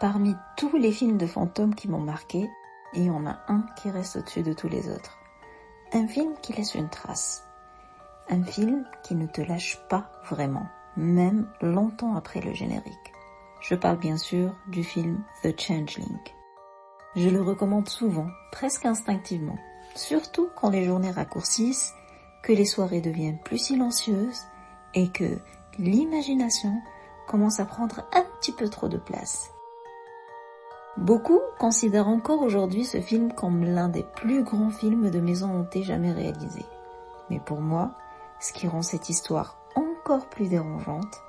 Parmi tous les films de fantômes qui m'ont marqué, il y en a un qui reste au-dessus de tous les autres. Un film qui laisse une trace. Un film qui ne te lâche pas vraiment, même longtemps après le générique. Je parle bien sûr du film The Changeling. Je le recommande souvent, presque instinctivement, surtout quand les journées raccourcissent, que les soirées deviennent plus silencieuses et que l'imagination commence à prendre un petit peu trop de place. Beaucoup considèrent encore aujourd'hui ce film comme l'un des plus grands films de maison hantée jamais réalisés. Mais pour moi, ce qui rend cette histoire encore plus dérangeante,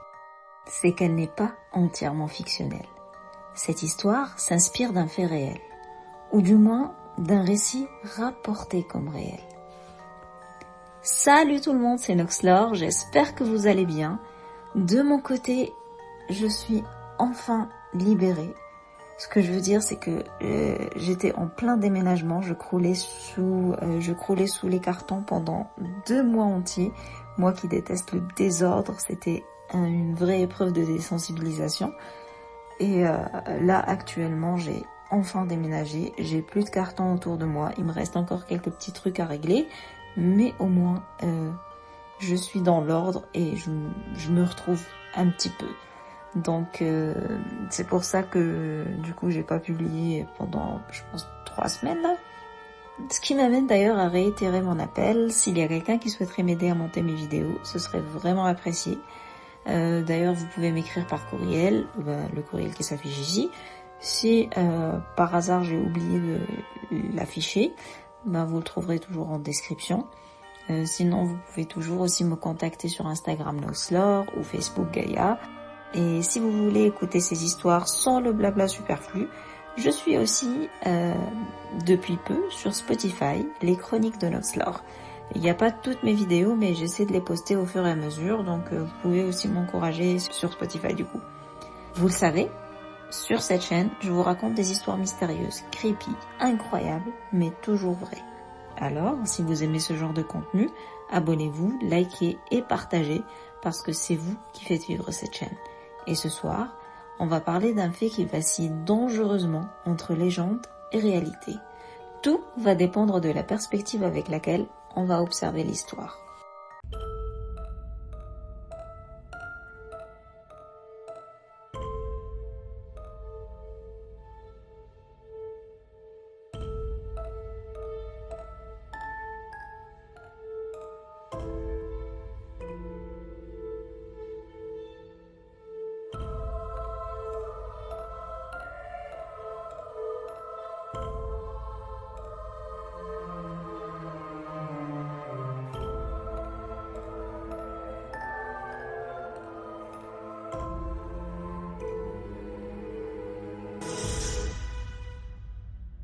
c'est qu'elle n'est pas entièrement fictionnelle. Cette histoire s'inspire d'un fait réel, ou du moins d'un récit rapporté comme réel. Salut tout le monde, c'est Noxlore, j'espère que vous allez bien. De mon côté, je suis enfin libérée. Ce que je veux dire, c'est que j'étais en plein déménagement, je croulais sous les cartons pendant 2 mois entiers. Moi qui déteste le désordre, c'était une vraie épreuve de désensibilisation. Et là, actuellement, j'ai enfin déménagé, j'ai plus de cartons autour de moi, il me reste encore quelques petits trucs à régler, mais au moins, je suis dans l'ordre et je me retrouve un petit peu. Donc c'est pour ça que du coup j'ai pas publié pendant je pense 3 semaines là. Ce qui m'amène d'ailleurs à réitérer mon appel. S'il y a quelqu'un qui souhaiterait m'aider à monter mes vidéos, ce serait vraiment apprécié. D'ailleurs vous pouvez m'écrire par courriel, le courriel qui s'affiche ici. Si par hasard j'ai oublié de l'afficher, vous le trouverez toujours en description. Sinon vous pouvez toujours aussi me contacter sur Instagram Noxlore ou Facebook Gaïa. Et si vous voulez écouter ces histoires sans le blabla superflu, je suis aussi depuis peu sur Spotify, les chroniques de Noxlore. Il n'y a pas toutes mes vidéos, mais j'essaie de les poster au fur et à mesure, donc vous pouvez aussi m'encourager sur Spotify du coup. Vous le savez, sur cette chaîne, je vous raconte des histoires mystérieuses, creepy, incroyables, mais toujours vraies. Alors, si vous aimez ce genre de contenu, abonnez-vous, likez et partagez, parce que c'est vous qui faites vivre cette chaîne. Et ce soir, on va parler d'un fait qui vacille dangereusement entre légende et réalité. Tout va dépendre de la perspective avec laquelle on va observer l'histoire.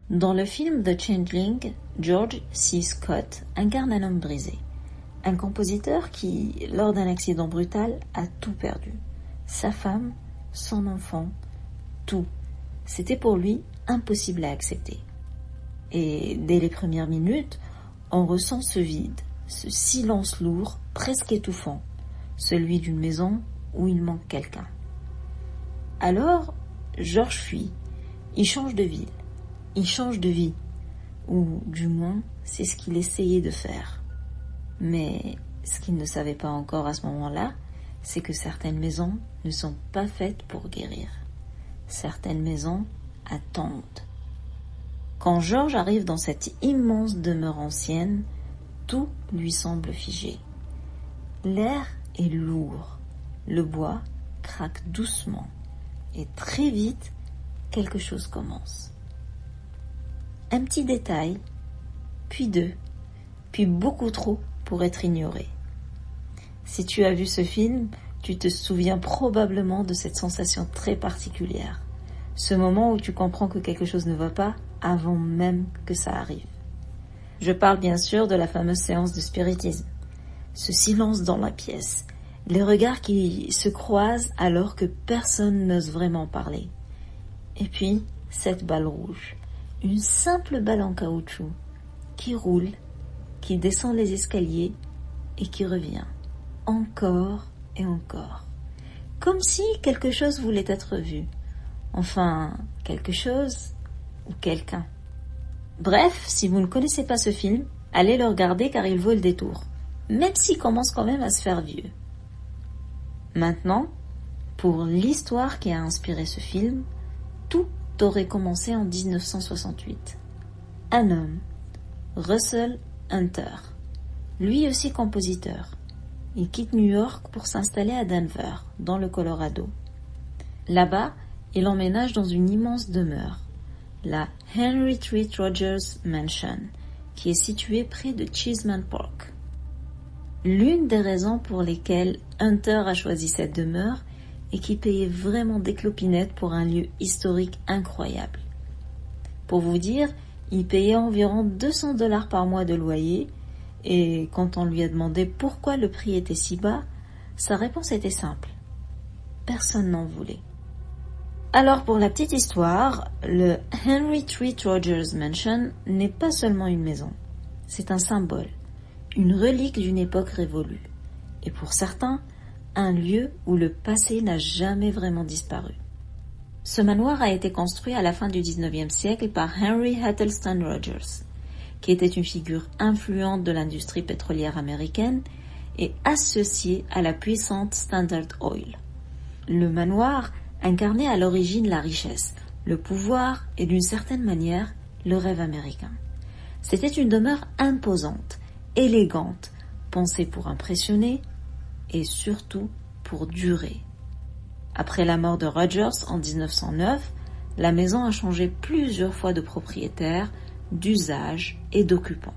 Dans le film The Changeling, George C. Scott incarne un homme brisé. Un compositeur qui, lors d'un accident brutal, a tout perdu. Sa femme, son enfant, tout. C'était pour lui impossible à accepter. Et dès les premières minutes, on ressent ce vide, ce silence lourd, presque étouffant, celui d'une maison où il manque quelqu'un. Alors, George fuit, il change de ville. Il change de vie, ou du moins, c'est ce qu'il essayait de faire. Mais ce qu'il ne savait pas encore à ce moment-là, c'est que certaines maisons ne sont pas faites pour guérir. Certaines maisons attendent. Quand George arrive dans cette immense demeure ancienne, tout lui semble figé. L'air est lourd, le bois craque doucement, et très vite, quelque chose commence. Un petit détail, puis 2, puis beaucoup trop pour être ignoré. Si tu as vu ce film, tu te souviens probablement de cette sensation très particulière. Ce moment où tu comprends que quelque chose ne va pas avant même que ça arrive. Je parle bien sûr de la fameuse séance de spiritisme. Ce silence dans la pièce, les regards qui se croisent alors que personne n'ose vraiment parler. Et puis, cette balle rouge. Une simple balle en caoutchouc qui roule, qui descend les escaliers et qui revient encore et encore. Comme si quelque chose voulait être vu. Enfin, quelque chose ou quelqu'un. Bref, si vous ne connaissez pas ce film, allez le regarder car il vaut le détour, même s'il commence quand même à se faire vieux. Maintenant, pour l'histoire qui a inspiré ce film, tout aurait commencé en 1968. Un homme, Russell Hunter, lui aussi compositeur, il quitte New York pour s'installer à Denver, dans le Colorado. Là-bas, il emménage dans une immense demeure, la Henry Treat Rogers Mansion, qui est située près de Cheeseman Park. L'une des raisons pour lesquelles Hunter a choisi cette demeure est qu'il payait vraiment des clopinettes pour un lieu historique incroyable. Pour vous dire, il payait environ $200 par mois de loyer, et quand on lui a demandé pourquoi le prix était si bas, sa réponse était simple. Personne n'en voulait. Alors pour la petite histoire, le Henry Treat Rogers Mansion n'est pas seulement une maison, c'est un symbole, une relique d'une époque révolue, et pour certains, un lieu où le passé n'a jamais vraiment disparu. Ce manoir a été construit à la fin du XIXe siècle par Henry Huddleston Rogers, qui était une figure influente de l'industrie pétrolière américaine et associée à la puissante Standard Oil. Le manoir incarnait à l'origine la richesse, le pouvoir et d'une certaine manière le rêve américain. C'était une demeure imposante, élégante, pensée pour impressionner et surtout pour durer. Après la mort de Rogers en 1909, la maison a changé plusieurs fois de propriétaire, d'usage et d'occupant.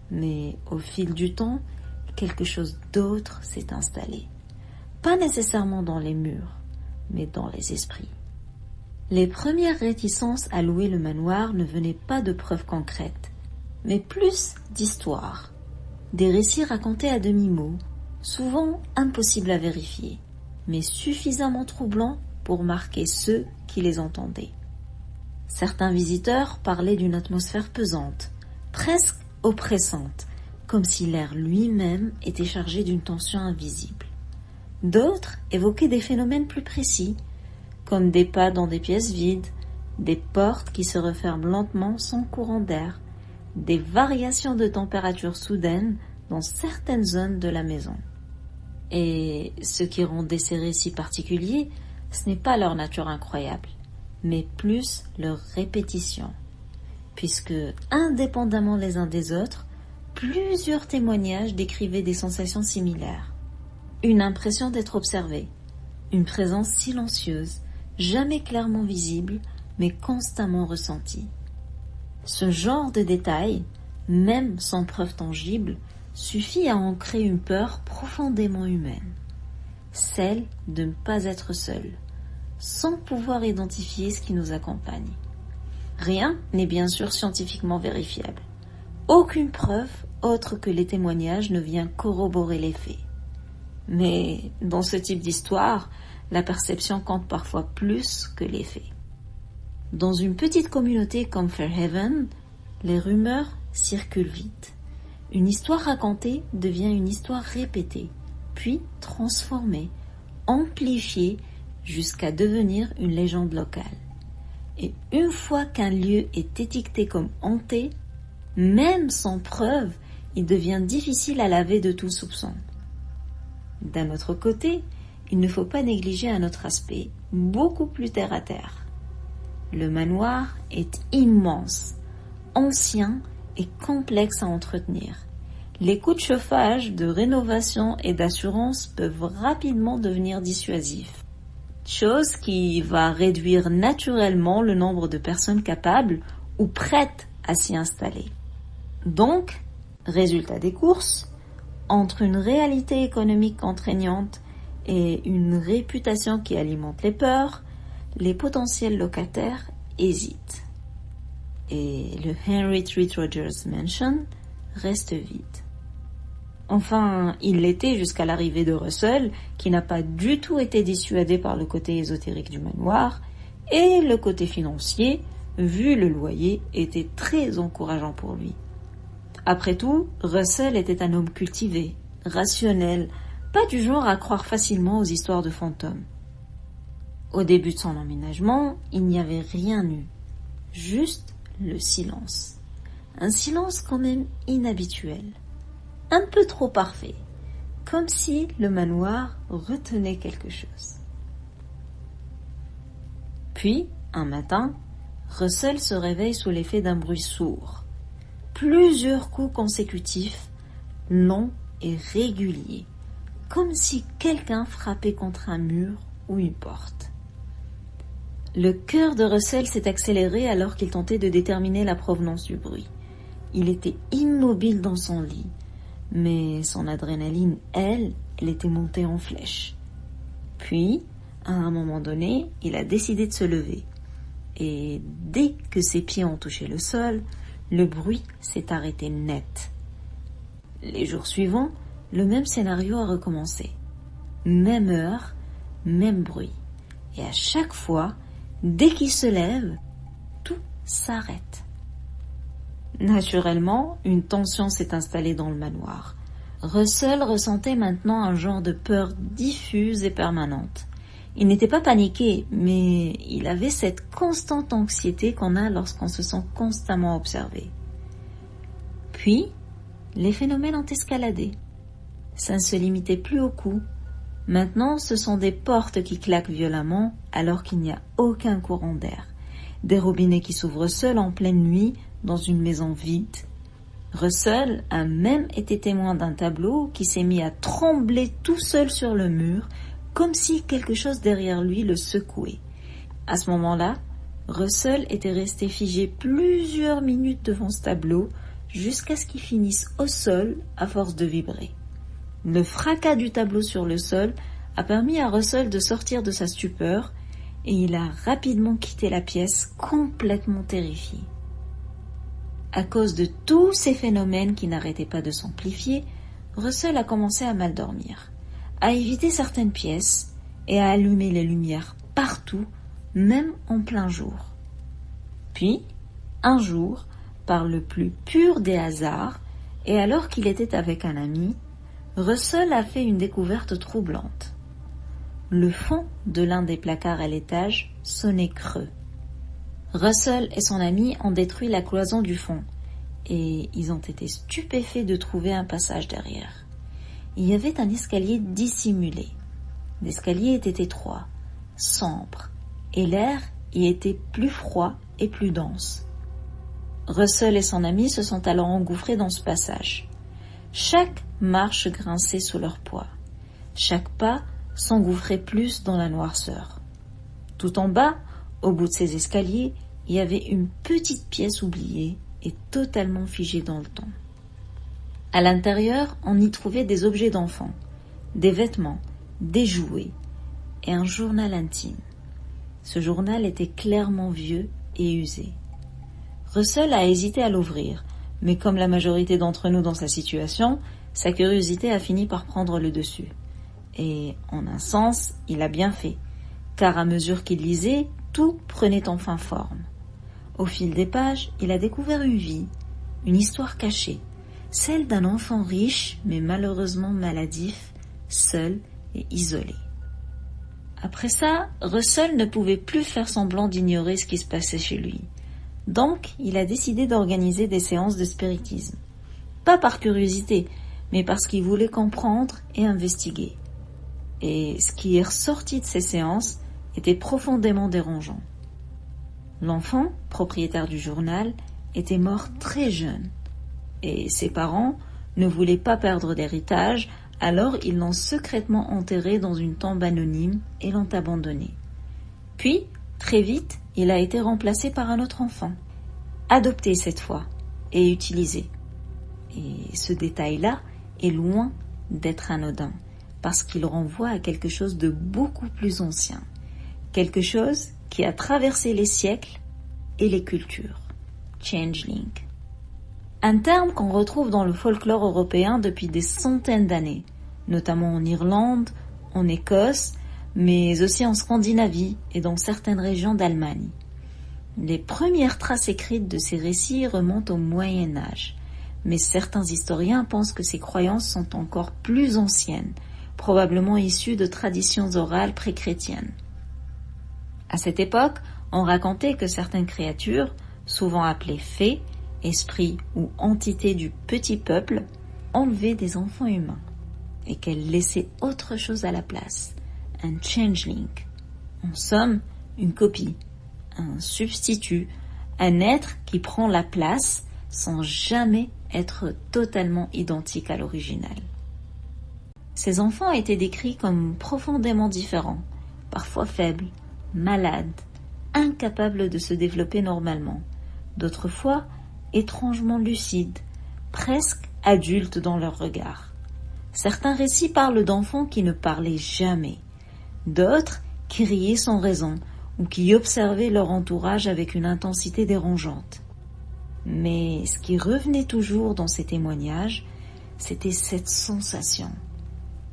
Mais au fil du temps, quelque chose d'autre s'est installé. Pas nécessairement dans les murs, mais dans les esprits. Les premières réticences à louer le manoir ne venaient pas de preuves concrètes, mais plus d'histoires. Des récits racontés à demi-mot, souvent impossibles à vérifier, mais suffisamment troublants pour marquer ceux qui les entendaient. Certains visiteurs parlaient d'une atmosphère pesante, presque oppressante, comme si l'air lui-même était chargé d'une tension invisible. D'autres évoquaient des phénomènes plus précis, comme des pas dans des pièces vides, des portes qui se referment lentement sans courant d'air, des variations de température soudaines dans certaines zones de la maison. Et ce qui rendait ces récits particuliers, ce n'est pas leur nature incroyable, mais plus leur répétition, puisque, indépendamment les uns des autres, plusieurs témoignages décrivaient des sensations similaires. Une impression d'être observé, une présence silencieuse, jamais clairement visible, mais constamment ressentie. Ce genre de détails, même sans preuve tangible, suffit à ancrer une peur profondément humaine, celle de ne pas être seul, sans pouvoir identifier ce qui nous accompagne. Rien n'est bien sûr scientifiquement vérifiable. Aucune preuve autre que les témoignages ne vient corroborer les faits. Mais dans ce type d'histoire, la perception compte parfois plus que les faits. Dans une petite communauté comme Fairhaven, les rumeurs circulent vite. Une histoire racontée devient une histoire répétée, puis transformée, amplifiée jusqu'à devenir une légende locale. Et une fois qu'un lieu est étiqueté comme hanté, même sans preuve, il devient difficile à laver de tout soupçon. D'un autre côté, il ne faut pas négliger un autre aspect, beaucoup plus terre-à-terre. Le manoir est immense, ancien et complexe à entretenir. Les coûts de chauffage, de rénovation et d'assurance peuvent rapidement devenir dissuasifs, chose qui va réduire naturellement le nombre de personnes capables ou prêtes à s'y installer. Donc, résultat des courses, entre une réalité économique contraignante et une réputation qui alimente les peurs, les potentiels locataires hésitent. Et le Henry Treat Rogers Mansion reste vide. Enfin, il l'était jusqu'à l'arrivée de Russell, qui n'a pas du tout été dissuadé par le côté ésotérique du manoir, et le côté financier, vu le loyer, était très encourageant pour lui. Après tout, Russell était un homme cultivé, rationnel, pas du genre à croire facilement aux histoires de fantômes. Au début de son emménagement, il n'y avait rien eu, juste le silence. Un silence quand même inhabituel, un peu trop parfait, comme si le manoir retenait quelque chose. Puis, un matin, Russell se réveille sous l'effet d'un bruit sourd. Plusieurs coups consécutifs, longs et réguliers, comme si quelqu'un frappait contre un mur ou une porte. Le cœur de Russell s'est accéléré alors qu'il tentait de déterminer la provenance du bruit. Il était immobile dans son lit, mais son adrénaline, elle était montée en flèche. Puis, à un moment donné, il a décidé de se lever. Et dès que ses pieds ont touché le sol, le bruit s'est arrêté net. Les jours suivants, le même scénario a recommencé. Même heure, même bruit. Et à chaque fois, dès qu'il se lève, tout s'arrête. Naturellement, une tension s'est installée dans le manoir. Russell ressentait maintenant un genre de peur diffuse et permanente. Il n'était pas paniqué, mais il avait cette constante anxiété qu'on a lorsqu'on se sent constamment observé. Puis, les phénomènes ont escaladé. Ça ne se limitait plus au coup. Maintenant, ce sont des portes qui claquent violemment alors qu'il n'y a aucun courant d'air. Des robinets qui s'ouvrent seuls en pleine nuit dans une maison vide. Russell a même été témoin d'un tableau qui s'est mis à trembler tout seul sur le mur, comme si quelque chose derrière lui le secouait. À ce moment-là, Russell était resté figé plusieurs minutes devant ce tableau, jusqu'à ce qu'il finisse au sol à force de vibrer. Le fracas du tableau sur le sol a permis à Russell de sortir de sa stupeur et il a rapidement quitté la pièce complètement terrifié. À cause de tous ces phénomènes qui n'arrêtaient pas de s'amplifier, Russell a commencé à mal dormir, à éviter certaines pièces et à allumer les lumières partout, même en plein jour. Puis, un jour, par le plus pur des hasards, et alors qu'il était avec un ami, Russell a fait une découverte troublante. Le fond de l'un des placards à l'étage sonnait creux. Russell et son ami ont détruit la cloison du fond et ils ont été stupéfaits de trouver un passage derrière. Il y avait un escalier dissimulé. L'escalier était étroit, sombre, et l'air y était plus froid et plus dense. Russell et son ami se sont alors engouffrés dans ce passage. Chaque marche grinçait sous leur poids. Chaque pas s'engouffrait plus dans la noirceur. Tout en bas, au bout de ces escaliers, il y avait une petite pièce oubliée et totalement figée dans le temps. À l'intérieur, on y trouvait des objets d'enfants, des vêtements, des jouets et un journal intime. Ce journal était clairement vieux et usé. Russell a hésité à l'ouvrir, mais comme la majorité d'entre nous dans sa situation, sa curiosité a fini par prendre le dessus. Et en un sens, il a bien fait, car à mesure qu'il lisait, tout prenait enfin forme. Au fil des pages, il a découvert une vie, une histoire cachée, celle d'un enfant riche mais malheureusement maladif, seul et isolé. Après ça, Russell ne pouvait plus faire semblant d'ignorer ce qui se passait chez lui. Donc, il a décidé d'organiser des séances de spiritisme. Pas par curiosité, mais parce qu'il voulait comprendre et investiguer. Et ce qui est ressorti de ces séances était profondément dérangeant. L'enfant, propriétaire du journal, était mort très jeune. Et ses parents ne voulaient pas perdre d'héritage, alors ils l'ont secrètement enterré dans une tombe anonyme et l'ont abandonné. Puis, très vite, il a été remplacé par un autre enfant, adopté cette fois et utilisé. Et ce détail-là est loin d'être anodin, parce qu'il renvoie à quelque chose de beaucoup plus ancien, quelque chose qui a traversé les siècles et les cultures. Changeling. Un terme qu'on retrouve dans le folklore européen depuis des centaines d'années, notamment en Irlande, en Écosse, mais aussi en Scandinavie et dans certaines régions d'Allemagne. Les premières traces écrites de ces récits remontent au Moyen Âge, mais certains historiens pensent que ces croyances sont encore plus anciennes, probablement issues de traditions orales pré-chrétiennes. À cette époque, on racontait que certaines créatures, souvent appelées fées, esprits ou entités du petit peuple, enlevaient des enfants humains et qu'elles laissaient autre chose à la place, un changeling. En somme, une copie, un substitut, un être qui prend la place sans jamais être totalement identique à l'original. Ces enfants étaient décrits comme profondément différents, parfois faibles, malades, incapables de se développer normalement, d'autres fois étrangement lucides, presque adultes dans leur regard. Certains récits parlent d'enfants qui ne parlaient jamais, d'autres qui riaient sans raison ou qui observaient leur entourage avec une intensité dérangeante. Mais ce qui revenait toujours dans ces témoignages, c'était cette sensation,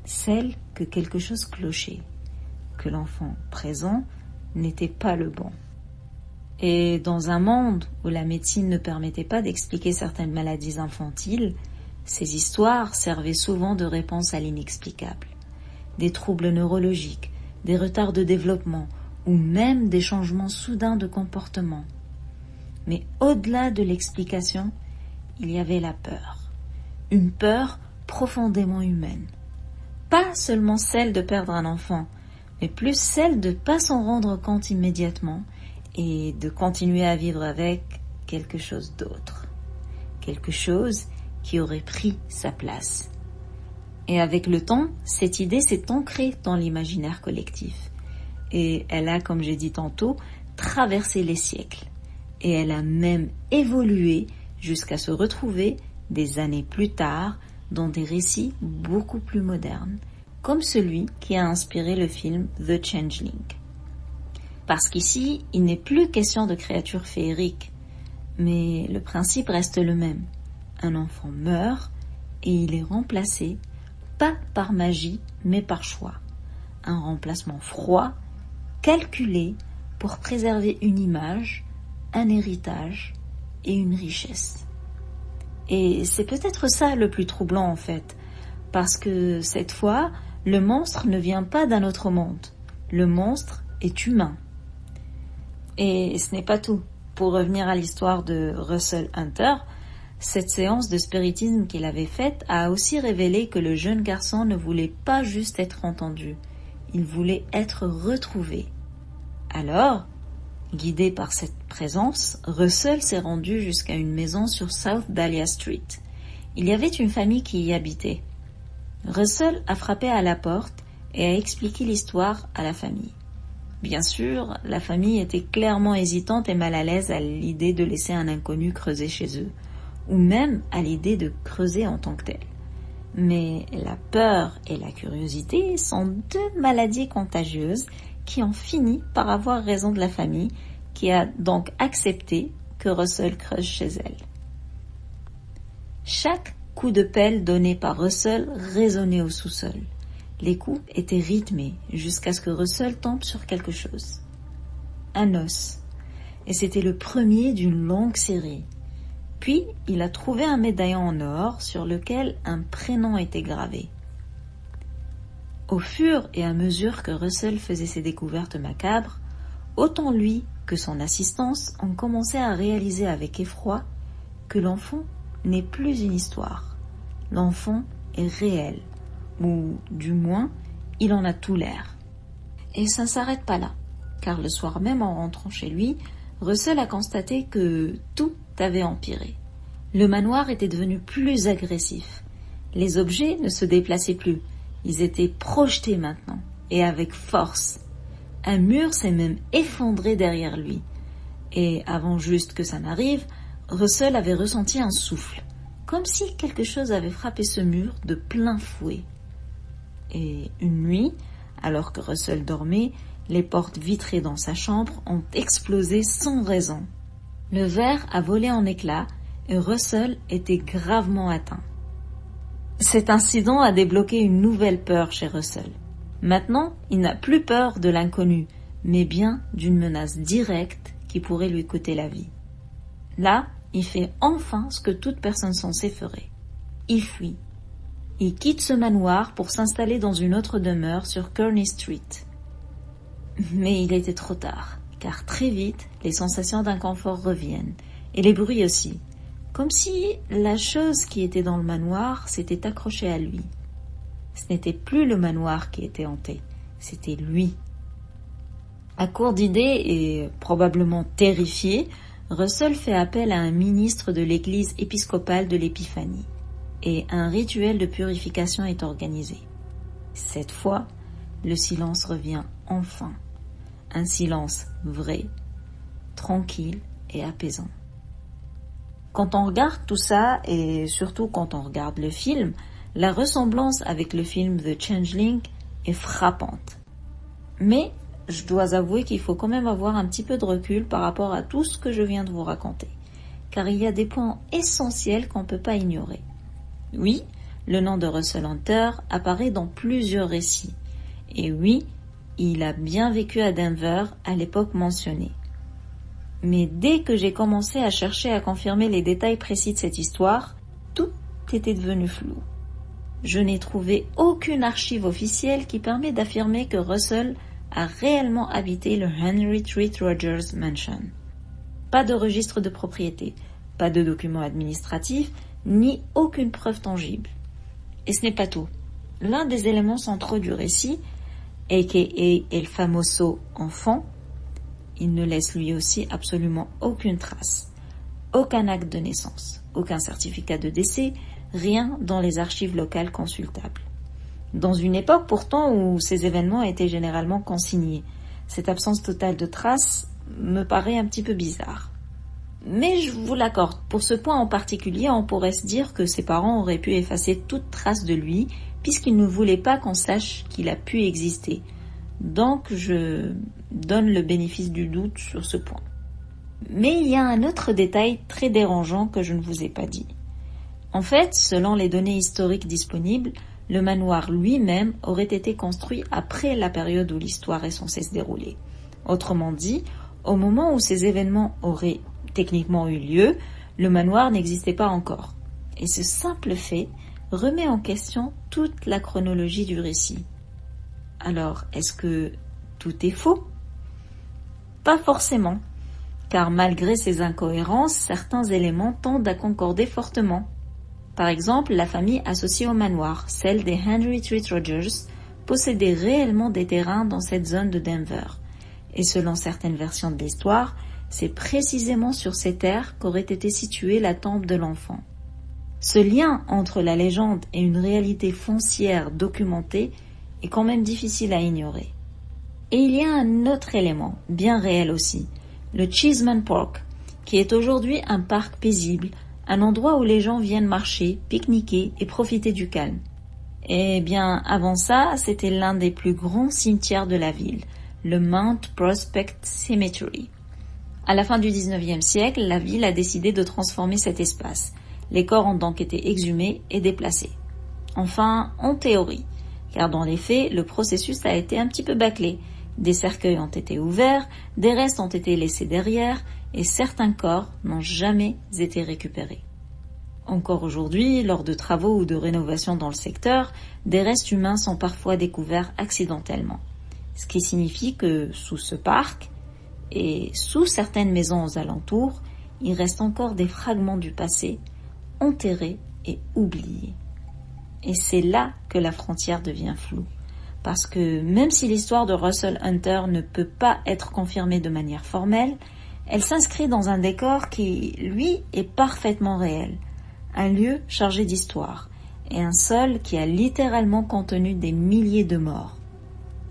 celle que quelque chose clochait, que l'enfant présent n'était pas le bon. Et dans un monde où la médecine ne permettait pas d'expliquer certaines maladies infantiles, ces histoires servaient souvent de réponse à l'inexplicable. Des troubles neurologiques, des retards de développement ou même des changements soudains de comportement. Mais au-delà de l'explication, il y avait la peur. Une peur profondément humaine. Pas seulement celle de perdre un enfant, mais plus celle de ne pas s'en rendre compte immédiatement et de continuer à vivre avec quelque chose d'autre. Quelque chose qui aurait pris sa place. Et avec le temps, cette idée s'est ancrée dans l'imaginaire collectif. Et elle a, comme j'ai dit tantôt, traversé les siècles. Et elle a même évolué jusqu'à se retrouver des années plus tard dans des récits beaucoup plus modernes, comme celui qui a inspiré le film The Changeling. Parce qu'ici, il n'est plus question de créatures féeriques, mais le principe reste le même. Un enfant meurt et il est remplacé, pas par magie, mais par choix. Un remplacement froid, calculé pour préserver une image, un héritage et une richesse. Et c'est peut-être ça le plus troublant en fait, parce que cette fois, le monstre ne vient pas d'un autre monde. Le monstre est humain. Et ce n'est pas tout. Pour revenir à l'histoire de Russell Hunter, cette séance de spiritisme qu'il avait faite a aussi révélé que le jeune garçon ne voulait pas juste être entendu, il voulait être retrouvé. Alors, guidé par cette présence, Russell s'est rendu jusqu'à une maison sur South Dahlia Street. Il y avait une famille qui y habitait. Russell a frappé à la porte et a expliqué l'histoire à la famille. Bien sûr, la famille était clairement hésitante et mal à l'aise à l'idée de laisser un inconnu creuser chez eux, ou même à l'idée de creuser en tant que tel. Mais la peur et la curiosité sont deux maladies contagieuses qui ont fini par avoir raison de la famille, qui a donc accepté que Russell creuse chez elle. Chaque coup de pelle donné par Russell résonnait au sous-sol. Les coups étaient rythmés jusqu'à ce que Russell tombe sur quelque chose. Un os. Et c'était le premier d'une longue série. Puis, il a trouvé un médaillon en or sur lequel un prénom était gravé. Au fur et à mesure que Russell faisait ses découvertes macabres, autant lui que son assistance ont commencé à réaliser avec effroi que l'enfant n'est plus une histoire. L'enfant est réel, ou du moins, il en a tout l'air. Et ça ne s'arrête pas là, car le soir même en rentrant chez lui, Russell a constaté que tout avait empiré. Le manoir était devenu plus agressif. Les objets ne se déplaçaient plus, ils étaient projetés maintenant, et avec force. Un mur s'est même effondré derrière lui. Et avant juste que ça n'arrive, Russell avait ressenti un souffle, comme si quelque chose avait frappé ce mur de plein fouet. Et une nuit, alors que Russell dormait, les portes vitrées dans sa chambre ont explosé sans raison. Le verre a volé en éclats et Russell était gravement atteint. Cet incident a débloqué une nouvelle peur chez Russell. Maintenant, il n'a plus peur de l'inconnu, mais bien d'une menace directe qui pourrait lui coûter la vie. Là, il fait enfin ce que toute personne sensée ferait. Il fuit. Il quitte ce manoir pour s'installer dans une autre demeure sur Kearney Street. Mais il était trop tard, car très vite, les sensations d'inconfort reviennent, et les bruits aussi, comme si la chose qui était dans le manoir s'était accrochée à lui. Ce n'était plus le manoir qui était hanté, c'était lui. À court d'idées et probablement terrifié, Russell fait appel à un ministre de l'église épiscopale de l'Épiphanie, et un rituel de purification est organisé. Cette fois, le silence revient enfin. Un silence vrai, tranquille et apaisant. Quand on regarde tout ça, et surtout quand on regarde le film, la ressemblance avec le film The Changeling est frappante. Mais je dois avouer qu'il faut quand même avoir un petit peu de recul par rapport à tout ce que je viens de vous raconter, car il y a des points essentiels qu'on ne peut pas ignorer. Oui, le nom de Russell Hunter apparaît dans plusieurs récits, et oui, il a bien vécu à Denver à l'époque mentionnée. Mais dès que j'ai commencé à chercher à confirmer les détails précis de cette histoire, tout était devenu flou. Je n'ai trouvé aucune archive officielle qui permet d'affirmer que Russell a réellement habité le Henry Treat Rogers Mansion. Pas de registre de propriété, pas de documents administratifs, ni aucune preuve tangible. Et ce n'est pas tout. L'un des éléments centraux du récit, a.k.a. El Famoso enfant, il ne laisse lui aussi absolument aucune trace. Aucun acte de naissance, aucun certificat de décès, rien dans les archives locales consultables. Dans une époque pourtant où ces événements étaient généralement consignés, cette absence totale de traces me paraît un petit peu bizarre. Mais je vous l'accorde, pour ce point en particulier, on pourrait se dire que ses parents auraient pu effacer toute trace de lui, puisqu'ils ne voulaient pas qu'on sache qu'il a pu exister. Donc je donne le bénéfice du doute sur ce point. Mais il y a un autre détail très dérangeant que je ne vous ai pas dit. En fait, selon les données historiques disponibles, le manoir lui-même aurait été construit après la période où l'histoire est censée se dérouler. Autrement dit, au moment où ces événements auraient techniquement eu lieu, le manoir n'existait pas encore. Et ce simple fait remet en question toute la chronologie du récit. Alors, est-ce que tout est faux ? Pas forcément, car malgré ces incohérences, certains éléments tendent à concorder fortement. Par exemple, la famille associée au manoir, celle des Henry Treat Rogers, possédait réellement des terrains dans cette zone de Denver. Et selon certaines versions de l'histoire, c'est précisément sur ces terres qu'aurait été située la tombe de l'enfant. Ce lien entre la légende et une réalité foncière documentée est quand même difficile à ignorer. Et il y a un autre élément, bien réel aussi, le Cheeseman Park, qui est aujourd'hui un parc paisible, un endroit où les gens viennent marcher, pique-niquer et profiter du calme. Eh bien, avant ça, c'était l'un des plus grands cimetières de la ville, le Mount Prospect Cemetery. À la fin du XIXe siècle, la ville a décidé de transformer cet espace. Les corps ont donc été exhumés et déplacés. Enfin, en théorie, car dans les faits, le processus a été un petit peu bâclé. Des cercueils ont été ouverts, des restes ont été laissés derrière, et certains corps n'ont jamais été récupérés. Encore aujourd'hui, lors de travaux ou de rénovations dans le secteur, des restes humains sont parfois découverts accidentellement. Ce qui signifie que sous ce parc, et sous certaines maisons aux alentours, il reste encore des fragments du passé, enterrés et oubliés. Et c'est là que la frontière devient floue. Parce que même si l'histoire de Russell Hunter ne peut pas être confirmée de manière formelle, elle s'inscrit dans un décor qui, lui, est parfaitement réel. Un lieu chargé d'histoire et un sol qui a littéralement contenu des milliers de morts.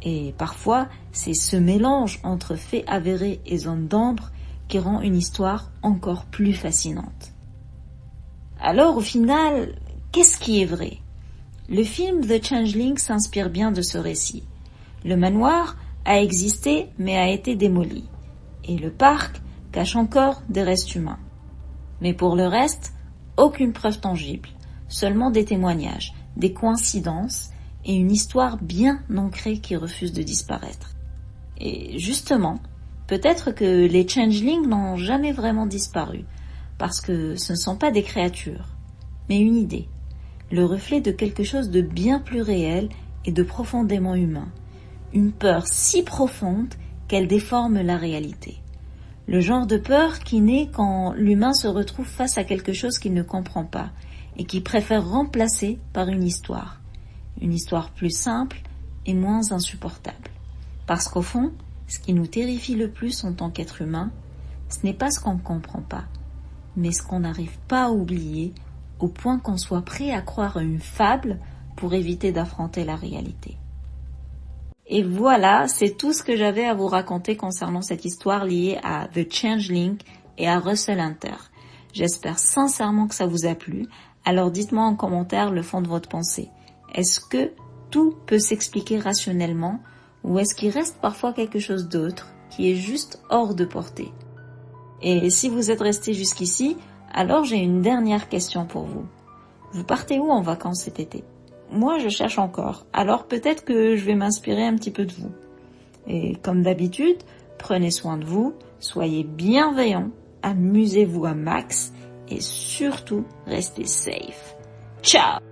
Et parfois, c'est ce mélange entre faits avérés et zones d'ombre qui rend une histoire encore plus fascinante. Alors, au final, qu'est-ce qui est vrai ? Le film The Changeling s'inspire bien de ce récit. Le manoir a existé mais a été démoli. Et le parc cache encore des restes humains. Mais pour le reste, aucune preuve tangible, seulement des témoignages, des coïncidences et une histoire bien ancrée qui refuse de disparaître. Et justement, peut-être que les changelings n'ont jamais vraiment disparu, parce que ce ne sont pas des créatures, mais une idée, le reflet de quelque chose de bien plus réel et de profondément humain. une peur si profonde qu'elle déforme la réalité. Le genre de peur qui naît quand l'humain se retrouve face à quelque chose qu'il ne comprend pas et qui préfère remplacer par une histoire plus simple et moins insupportable. Parce qu'au fond, ce qui nous terrifie le plus en tant qu'être humain, ce n'est pas ce qu'on ne comprend pas, mais ce qu'on n'arrive pas à oublier au point qu'on soit prêt à croire à une fable pour éviter d'affronter la réalité. Et voilà, c'est tout ce que j'avais à vous raconter concernant cette histoire liée à The Changeling et à Russell Hunter. J'espère sincèrement que ça vous a plu. Alors dites-moi en commentaire le fond de votre pensée. Est-ce que tout peut s'expliquer rationnellement ou est-ce qu'il reste parfois quelque chose d'autre qui est juste hors de portée? Et si vous êtes resté jusqu'ici, alors j'ai une dernière question pour vous. Vous partez où en vacances cet été? Moi, je cherche encore, alors peut-être que je vais m'inspirer un petit peu de vous. Et comme d'habitude, prenez soin de vous, soyez bienveillants, amusez-vous à max et surtout, restez safe. Ciao!